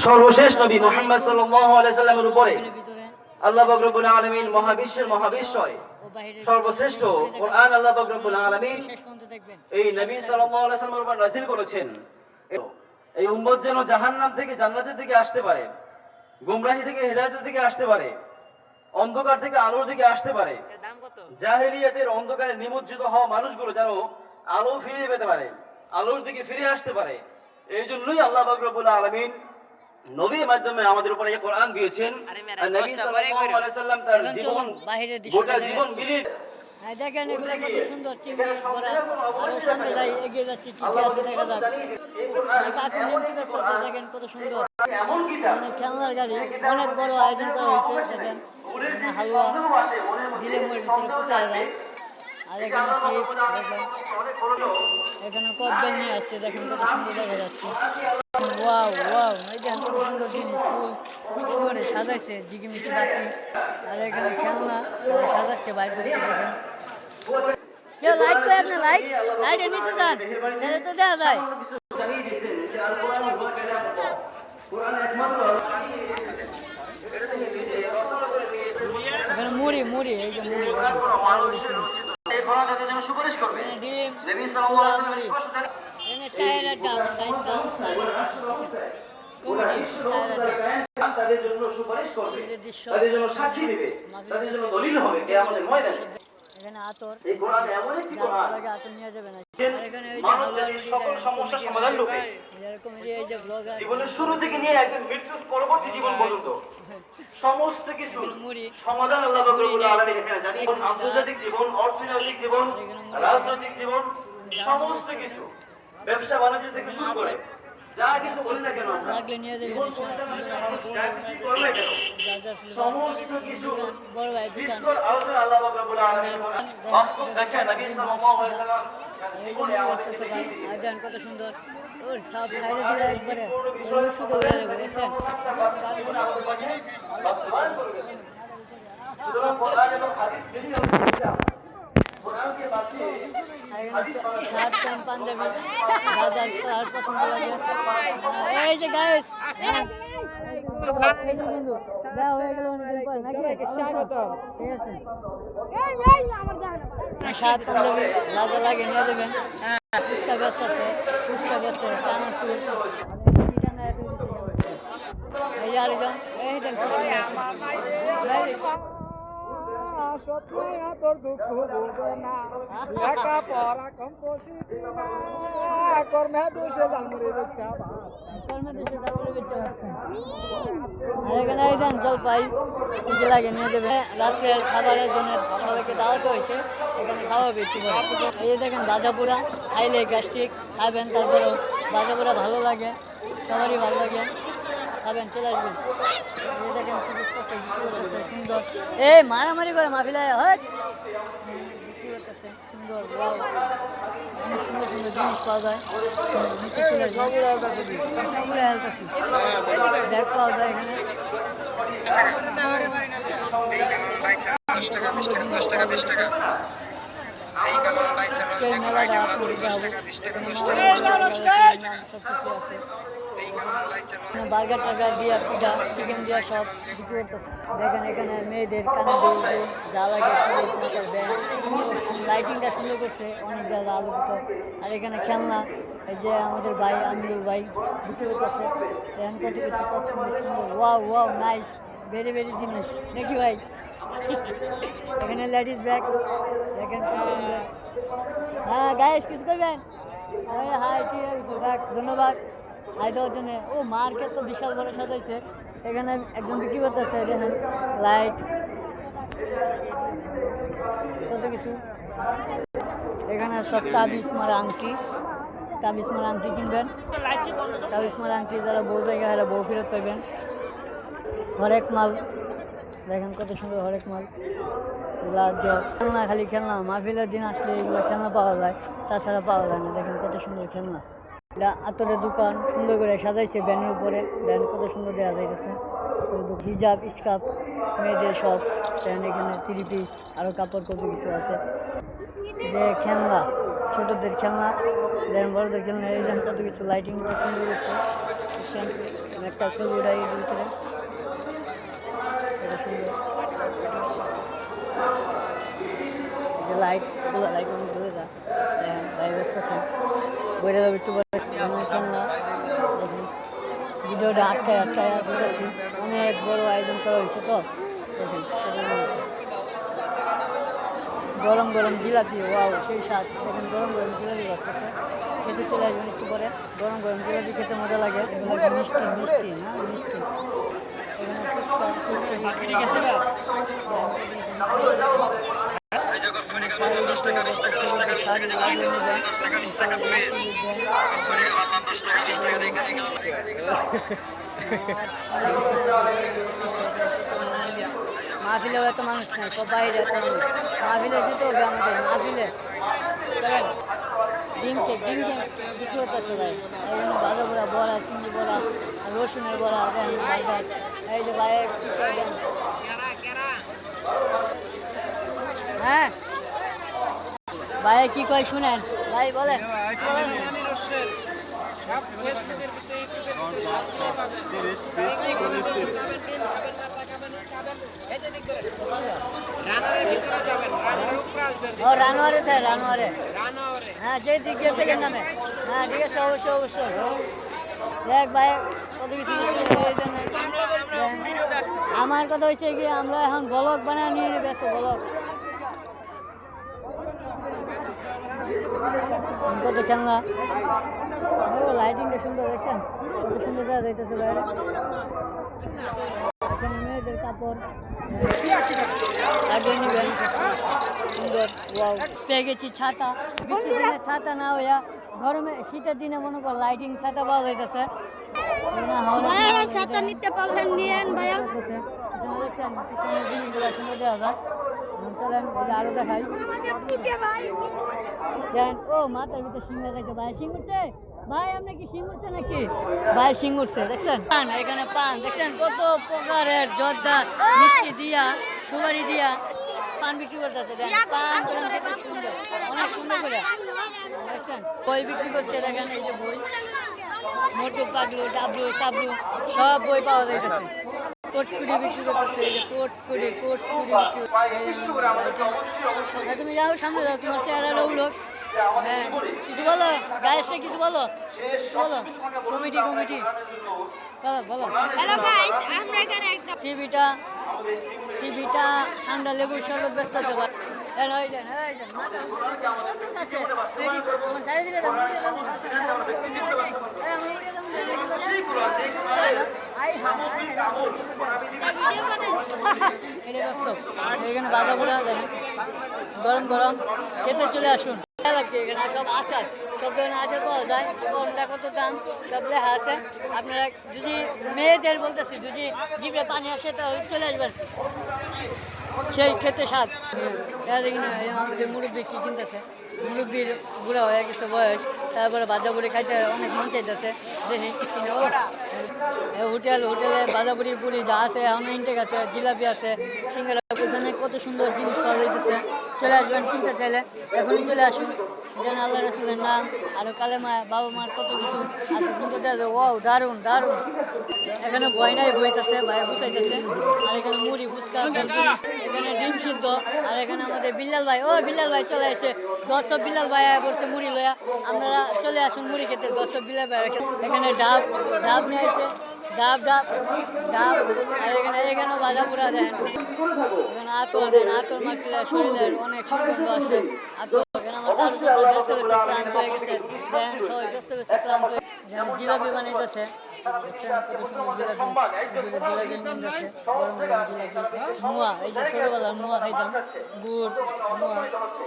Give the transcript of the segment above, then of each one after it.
সর্বশেষ নবী মুহাম্মদ সাল্লাল্লাহু আলাইহি সাল্লামের উপরে আল্লাহ পাক রব্বুল আলামিন মহাবিশ্বের মহাবিশ্বয় সর্বশ্রেষ্ঠ কোরআন আল্লাহ পাক রব্বুল আলামিন এই নবী সাল্লাল্লাহু আলাইহি সাল্লামের উপর নাযিল করেছেন। এই উম্মত যেন জাহান্নাম থেকে জান্নাতের দিকে আসতে পারে, গুমরাহি থেকে হিদায়াতের দিকে আসতে পারে, অন্ধকার থেকে আলোর দিকে আসতে পারে। জাহেলিয়াতের অন্ধকারে নিমজ্জিত হওয়া মানুষগুলো যেন আলো ফিরে পেতে পারে, আলোর দিকে ফিরে আসতে পারে। এই জন্যই আল্লাহ পাক রব্বুল আলামিন নবীর মাধ্যমে আমাদের উপরে এই কোরআন দিয়েছেন। আর নবী সাল্লাল্লাহু আলাইহি সাল্লাম তার জীবন গোটা জীবন মিলিয়ে দেখেন এগুলো কত সুন্দর চিংড়ি ভরা। আরো সামনে যাই, এগিয়ে যাচ্ছি, কি আছে দেখা যাক। কাকু নিমকি বেচতেছে, দেখেন কত সুন্দর খেলনার গাড়ি, অনেক বড় আয়োজন করা হয়েছে। দেখেন হালুয়া দিলে মোড়ের ভিতরে কোথায় যায়। আর এখানে চিপস, দেখেন এখানে কদবেল নিয়ে আসছে, দেখেন কত সুন্দর দেখা যাচ্ছে। ওয়াও ওয়াও, এই দেখেন কত সুন্দর জিনিস, ফুল করে সাজাইছে ঝিকিমিকি বাতি। আর এখানে খেলনা সাজাচ্ছে, বাইর করছে। দেখেন কেউ লাইট করে, আপনি লাইটের নিচে যান, তাহলে তো দেখা যায়। এখানে মুড়ি মুড়ি, এই যে মুড়ি সুপারিশ করবে। ডিম, এখানে চায়ের আড্ডা, তাদের জন্য সুপারিশ করবে, তাদের জন্য সাক্ষী দিবে, তাদের জন্য দলিল হবে কিয়ামতের ময়দানে। এখানে আতর, এই কোরআন এমন একটি কোরআন লাগে আতর নিয়ে যাবে না। আর এখানে এই যে মানুষের সকল সমস্যার সমাধান রূপে এরকম এই যে ব্লগার, জীবনের শুরু থেকে নিয়ে একদম মৃত্যুর পরবর্তী জীবন পর্যন্ত সমস্ত কিছু সমাধান আল্লাহ পাক রব্বুল আলামিন এখানে জানিয়েছেন। আন্তর্জাতিক জীবন, অর্থনৈতিক জীবন, রাজনৈতিক জীবন, সমস্ত কিছু, ব্যবসা বাণিজ্য থেকে শুরু করে যা কিছু করি না কেন, লাগলে নিয়ে যাবে। যা কিছু করি না কেন, সমস্ত কিছু বড় ভাই দোকান, বিস্তর আলোচনা আল্লাহ পাক রব্বুল আলামিন বাস্তব দেখে নবী সাল্লাল্লাহু আলাইহি সাল্লাম জীবনে আমাদেরকে দেখিয়ে দিয়েছেন। আজান কত সুন্দর, ওর সব সাইডে দিয়ে একবারে শুধু উড়ে যাবে। দেখছেন শার্ট প্যান্ট পাঞ্জাবি যার যার পছন্দ লাগে। এই যে গাইস শার্ট পাঞ্জাবি যা লাগে নিয়ে দেবেন। ফুচকা ব্যস্ত আছে, ফুচকা ব্যস্ত চানাচুর, এই যে আরেকজন, এই দেন তোর দুঃখ বুঝো না, লেখা পড়া কম পশিবি না, কর্মে দোষে জানমুরি রক্ষা আর এখানে এই দেন জলপাই কি লাগে নিয়ে দেবে। রাত্রের খাবারের জন্য সবাইকে দাওয়াত হয়েছে, এখানে খাওয়া বেশি করে। এই যে দেখেন ভাজাপোড়া, খাইলে গ্যাস্ট্রিক, খাবেন, তারপরেও ভাজাপোড়া ভালো লাগে, সবারই ভালো লাগে, খাবেন, চলে আসবেন। এই দেখেন সুন্দর, এই মারামারি করে মাফিলায় হয় বিক্রি করতেছে, সুন্দর সুন্দর সুন্দর জিনিস পাওয়া যায়। ব্যাগ পাওয়া যায় এখানে, মেলাটা আপনাদের যাবো, সবকিছু আছে। বার্গার টার্গার দিয়া, পিঠা, চিকেন দিয়া সব বিক্রি করতেছে। দেখেন এখানে মেয়েদের কানে দুল যা লাগে লাইটিংটা সুন্দর করছে, অনেক জায়গা আলোকিত। আর এখানে খেলনা, এই যে আমাদের ভাই আমিরুল ভাই বিক্রি করতেছে। এখন কত কিছু কত সুন্দর সুন্দর, wow wow nice, very very জিনিস নাকি ভাই। এখানে লেডিস ব্যাগ দেখেন কত সুন্দর। হ্যাঁ গাইস কিছু করবেন? হাই ঠিক আছে, দেখ ধন্যবাদ হাই দেওয়ার জন্য। ও মার্কেট তো বিশাল বড় সাজাইছে। এখানে একজন বিক্রি করতেছে, দেখেন লাইট কত কিছু। এখানে সব তাবিজ মারা আংটি, তাবিজ মারা আংটি কিনবেন, তাবিজ মারা আংটি যারা বউ জায়গা এরা বউ ফেরত পাইবেন। হরেক মাল দেখেন কত সুন্দর, হরেক মাল, খেলনা, খালি খেলনা। মাহফিলের দিন আসলে এগুলো খেলনা পাওয়া যায়, তাছাড়া পাওয়া যায় না। দেখেন কত সুন্দর খেলনা। এটা আতরের দোকান, সুন্দর করে সাজাইছে ব্যানের উপরে, ব্যান কত সুন্দর দেওয়া যাইতেছে। হিজাব, স্কার্ফ, মেয়েদের সব, এখানে 3 পিস, আরও কাপড় কত কিছু আছে। যে খেলনা, ছোটদের খেলনা, দেন বড়দের খেলনা, এই যেন কত কিছু লাইটিং সুন্দর করছে। দেখছেন একটা ছবি উঠাই এর ভিতরে কত সুন্দর এই যে লাইট পুরো লাইট অনেক দূরে যা দেখেন ভাই ব্যস্ত আছেন বইটা যাবে একটু পরে না দেখেন ভিডিওটা আটকায় বুঝেছি অনেক বড় আয়োজন করা হয়েছে তো দেখেন গরম গরম জিলাপি ওয়াও সেই স্বাদ দেখেন গরম গরম জিলাপি বাঁচতেছে খেতে চলে আসবেন একটু পরে গরম গরম জিলাপি খেতে মজা লাগে এগুলো মিষ্টি মিষ্টি না মিষ্টি এখানে ফুচকা মাহফিলেও এত মানুষ নাই সব বাইরে এত মানুষ মাহফিলে যেতে হবে আমাদের মাহফিলে চলেন ডিম কেক বিক্রি করতেছে ভাই এই জন্য ভাজা বড়া বড়া চিংড়ি বড়া রসুনের বড়া বার্গার এই যে ভাই হ্যাঁ ভাই কি কয় শুনেন ভাই বলেন ও রানোয়ারে থাকে রানোয়ারে হ্যাঁ যে দিক থেকে নামে হ্যাঁ ঠিক আছে অবশ্যই অবশ্যই দেখ ভাই কত কিছু আমার কথা হচ্ছে কি আমরা এখন ব্লগ বানায় নিয়ে ব্যস্ত ব্লগ কত খেলনা লাইটিংটা সুন্দর দেখছেন কত সুন্দর দেখা যাইতেছে বাইরে এখানে মেয়েদের কাপড় লাগিয়ে নিবেন সুন্দর ওয়াও পেয়ে গেছি ছাতা বৃষ্টির দিনে ছাতা না হইয়া গরমে শীতের দিনে মনে কর লাইটিং ছাতা পাওয়া যাইতেছে ছাতা নিতে পারলেন নিয়েন ভাইয়া দেখছেন পিছনের জিনিসগুলো সুন্দর দেওয়া যায় চলেন আরো দেখাই ও মাথার ভিতরে সিং লাগাইছে ভাই সিং উঠছে ভাই আপনি কি সিং উঠছে নাকি ভাই সিং উঠছে দেখছেন পান এখানে পান দেখছেন কত প্রকারের জর্দা মিষ্টি দিয়া সুপারি দিয়া পান বিক্রি করতেছে পান কত সুন্দর অনেক সুন্দর করে দেখছেন বই বিক্রি করছে দেখেন এই যে বই মোটু পাগলু ডাবলু সাবলু সব বই পাওয়া যাইতেছে কোটকুড়ি বিক্রি করতেছে এই যে কোটকুড়ি তুমি যাও সামনে যাও তোমার চেহারা লোক হ্যাঁ কিছু বলো গাইসে কিছু বলো কমিটি বলো হ্যালো গাইস আমরা এখানে একটা সিবিটা ঠান্ডা লেবুর শরবত ব্যস্ত আছে ভাই এখানে বাধা পোড়া গরম গরম খেতে চলে আসুন এখানে সব আচার সব ধরনের আচার পাওয়া যায় কোনটা কত দাম সব লেখা আছে আপনারা যদি মেয়েদের বলতেছি যদি জিভে পানি আসে তাহলে চলে আসবেন সেই খেতে স্বাদ আমাদের মুরব্বী কি কিনতেছে মুরব্বীর বুড়া হয়ে গেছে বয়স তারপরে বাজাবুড়ি খাইতে অনেক মন চাইতেছে দেখি হোটেলে বাজাবুড়ি পুরি যা আছে অনেক ইনটেক আছে জিলাপি আছে সিঙ্গারা ওখানে কত সুন্দর জিনিস পাওয়া যাইতেছে চলে আসবেন কিনতে চাইলে এখনই চলে আসুন যেন আল্লাহ রসুলের নাম আর কালেমা বাবা মার কত কিছু আছে শুনতে দেয় ও দারুণ এখানে বয়নাই বইতেছে ভাই বুঝাইতেছে আর এখানে মুড়ি ফুচকা এখানে ডিম সিদ্ধ আর এখানে আমাদের বিল্লাল ভাই চলে আসে দর্শক বিল্লাল ভাই বলছে মুড়ি লয়া আপনারা চলে আসুন মুড়ি খেতে দর্শক বিল্লাল ভাই এখানে ডাব নিয়ে আসে ডাব আর এখানেও বাজা পুরা দেন এখানে আতর মাখিলে শরীরের অনেক সুগন্ধ আসে আতর এখানে আমার দাদু ব্যস্ত ক্লান্ত হয়ে গেছে দেন সবাই ব্যস্ত ক্লান্ত এখানে জিলাপি বানাইতেছে দেখছেন কত সুন্দর জিলাপি নিতেছে গরম জিলাপি মুয়া এই যে ছোটবেলার মুয়া খাইতাম গুড় মুয়া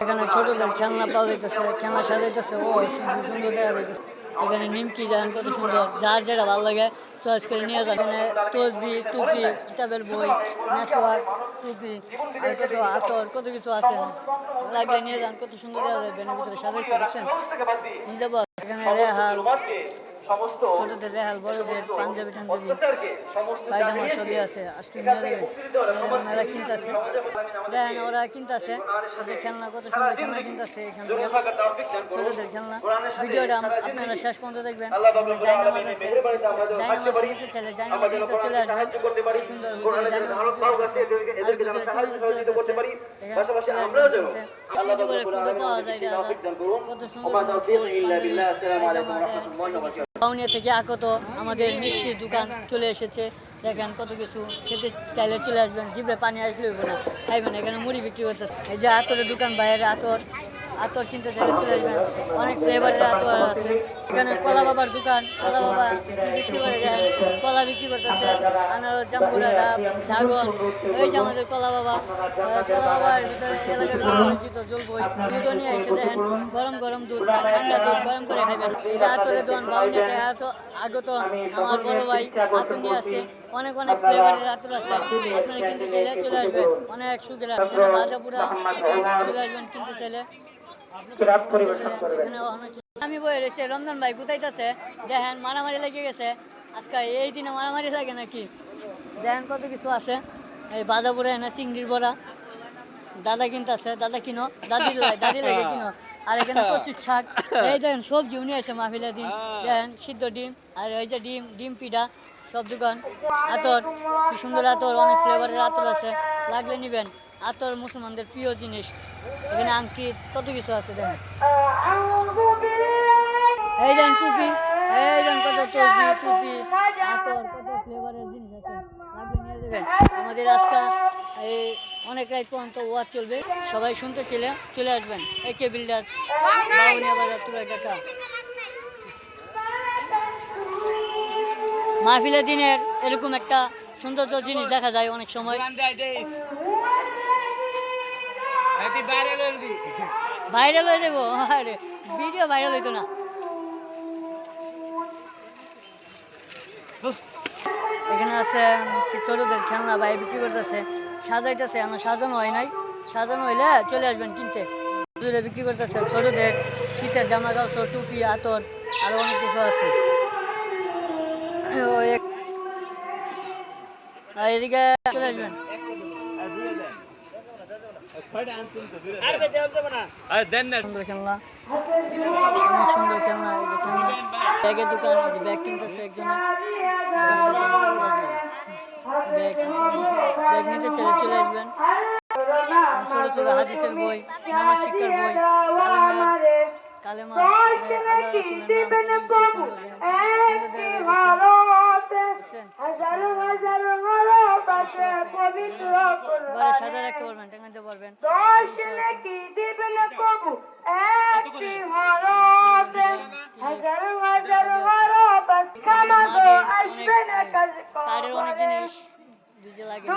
এখানে ছোটদের খেলনা পাওয়া যাইতেছে খেলনা সাজাইতেছে ও সুন্দর দেখা যাইতেছে এখানে নিমকি যান কত সুন্দর যার যেটা ভালো লাগে চয়েস করে নিয়ে যান এখানে তসবি টুপি কিতাবের বই মেসওয়াক টুপি আর কত আতর কত কিছু আছে লাগলে নিয়ে যান কত সুন্দর দেখা যাবে ভিতরে সাজাইছে দেখছেন নিজে এখানে রেহাল সমস্ত ছোটদের রেহাল বড়দের পাঞ্জাবি টাঞ্জাবি অত্যাচারকে সমস্ত পায়জামা জানিয়ে সবই আছে আসলে এখান নিয়ে থেকে যাবে মুক্তি দিতে হলে সমাজ মেলা কিনতেছে দেখেন ওরা কিনতেছে যে খেলনা কত সুন্দর খেলনা কিনতেছে এখান থেকে জোরে থাকার তৌফিক দান করুন। ছোটদের খেলনা কোরআনের সাথে ভিডিওটা সারা আপনারা জিন্দগি শেষ পর্যন্ত দেখবেন আল্লাহ পাক রব্বুল জায়নামাজ আলামিনের আছে মেহেরবানিতে আমরা যেন থাকতে জায়নামাজ পারি, নিতে চাইলে আমরা জায়নামাজ যেন নিতে চলে কোরআনকে আসবেন সাহায্য করতে পারি, সুন্দর কোরআনের জন্য ধারণ পাওয়া গেছে এদেরকে যেন সাহায্য সহযোগিতা করতে পারি, পাশাপাশি আমরাও যেন আল্লাহ পাক রব্বুল আলামিন আমাদেরকে তৌফিক দান করুন। কত ওমা সুন্দর তাওফীক ইল্লা বিল্লাহ। আসসালামু আলাইকুম ওয়া রাহমাতুল্লাহি ওয়া বারাকাতুহু। বাউনিয়া থেকে আগত আমাদের মিষ্টির দোকান চলে এসেছে দেখেন কত কিছু খেতে চাইলে চলে আসবেন জিভে পানি আসলে হইব না খাইবেন এখানে মুড়ি বিক্রি করতেছে এই যে আতরের দোকান বাইরে আতর আতর কিনতে চাইলে চলে আসবেন অনেক ফ্লেভারের আতর আছে এখানে কলা বাবার দোকান কলা বাবা বিক্রি করে দেখেন কলা বিক্রি করতেছে আনারস জাম্বুরা ডাব ড্রাগন এই যে আমাদের কলা বাবা কলা বাবার ভিতরে এলাকার ভিতরে পরিচিত জলবই দুধও নিয়ে এসে দেখেন গরম গরম দুধ ঠান্ডা দুধ গরম করে খাইবেন এই যে আতরের দোকান বাউনিয়াতে আগত আমার বড় ভাই আতর নিয়ে আসে অনেক অনেক ফ্লেভারের আতর আছে আপনারা কিনতে চাইলে চলে আসবেন অনেক সুখের এখানে ভাজা পুরা চলে আসবেন কিনতে চাইলে এখানে অনেক আমি বই রয়েছে রমজান ভাই কোথাইতেছে দেখেন মারামারি লেগে গেছে আজকে এই দিনে মারামারি লাগে নাকি দেখেন কত কিছু আছে এই বাজা পুরা এনে চিংড়ির বড়া দাদা কিনতেছে দাদা কিনো দাদি লাগে কিনো আর এখানে কচুর শাক এই দেখেন সবজি উনি আছে মাহফিলের দিন দেখেন সিদ্ধ ডিম আর এই যে ডিম পিঠা সব দোকান আতর কি সুন্দর আতর অনেক ফ্লেভারের আতর আছে লাগলে নিবেন আতর মুসলমানদের প্রিয় জিনিস এখানে আংটি কত কিছু আছে দেখেন এই দেন টুপি এই দেন কত টুপি আতর কত ফ্লেভারের জিনিস আছে লাগলে নিয়ে যাবেন আমাদের আজকে এই অনেক রাত পর্যন্ত ওয়াচ চলবে সবাই শুনতে চলে আসবেন একে বিল্ডার বাউনিয়া বাজার তুরাই টাকা মাহফিলের দিনের এরকম একটা সুন্দর জিনিস দেখা যায় অনেক সময় ভাইরাল হয়ে যাবো আরে ভিডিও ভাইরাল হইতো না এখানে আছে ছোটদের খেলনা ভাই বিক্রি করতেছে সাজাইতেছে আমার সাজানো হয় নাই সাজানো হইলে চলে আসবেন কিনতে বিক্রি করতেছে ছোটদের শীতের জামা কাপড় টুপি আতর আরো অনেক কিছু আছে এদিকে চলে আসবেন সুন্দর খেলনা অনেক সুন্দর খেলনা এই যে খেলনা ব্যাগের দোকান এই যে ব্যাগ কিনতেছে একজনে ব্যাগ নিতে চলে আসবেন ছোট ছোট হাদিসের বই নামাজ শিক্ষার বই কালেমা আল্লাহ রাসূলের নাম ঘরে সাজা রাখতে পারবেন টাঙাতে পারবেন কাঠের অনেক জিনিস ডিজে লাগে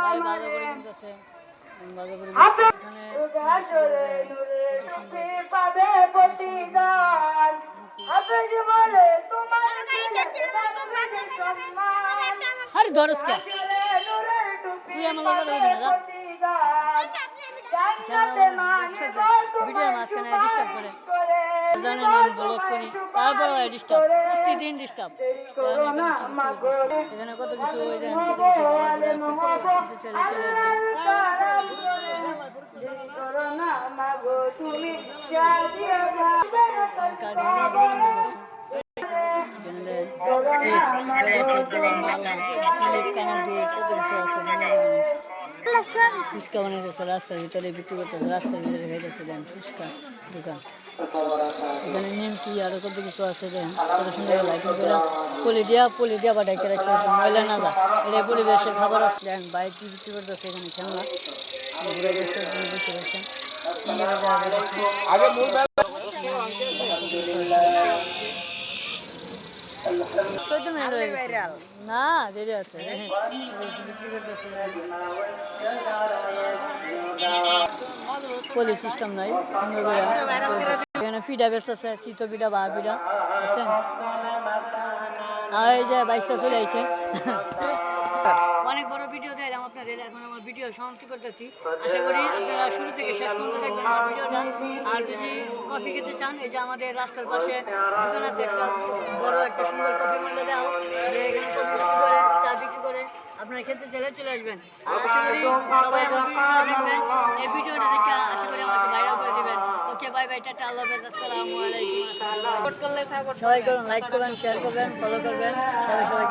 ভাই ভালো করে কিনতেছে ভালো করে আরে ধরস কে তুই আমার কথা বলবি না ভিডিওর মাঝখানে ডিস্টার্ব করে জানেন আমি ব্লগ করি তারপরে ডিস্টার্ব প্রতিদিন ডিস্টার্ব এখানে কত কিছু ফুচকা বানাইতেছে রাস্তার ভিতরে বিক্রি করতেছে রাস্তার ভিতরে হয়ে যাচ্ছে দেন ফুচকা দোকান এখানে নিমকি আরো কত কিছু আছে দেন কত সুন্দর লাইটিং করে পলি দিয়া বা ডাইকে রাখছে ময়লা না যা এটা পরিবেশে খাবার আছে দেন বাইক বিক্রি করতেছে এখানে খেলনা বসে রাখছে না দেরি আছে পলি সিস্টেম নাই সুন্দর এখানে পিঠা ব্যস্ত আছে চিত পিঠা বার পিঠা বুঝছেন এই যে 22টা চলে আইছে অনেক বড় ভিডিও দিলাম আপনাদের, এখন আমার ভিডিও সমাপ্তি করতেছি। আশা করি আপনারা শুরু থেকে শেষ পর্যন্ত দেখবেন আমার ভিডিওটা। আর যদি কফি খেতে চান, এই যে আমাদের রাস্তার পাশে দোকান আছে একটা বড় একটা সুন্দর কফি মূল্যে দেওয়া, যে এখানে কফি বিক্রি করে, চা বিক্রি করে, আপনারা খেতে চাইলে চলে আসবেন। আর আশা করি সবাই আমার ভিডিওটা দেখবেন, এই ভিডিওটা দেখে আশা করি আমাকে ভাইরাল করে দেবেন। ওকে, বাই বাই, টাটা, আল্লাহ হাফেজ, আসসালামু আলাইকুম। সবাই করুন, লাইক করবেন, শেয়ার করবেন, ফলো করবেন, সবাই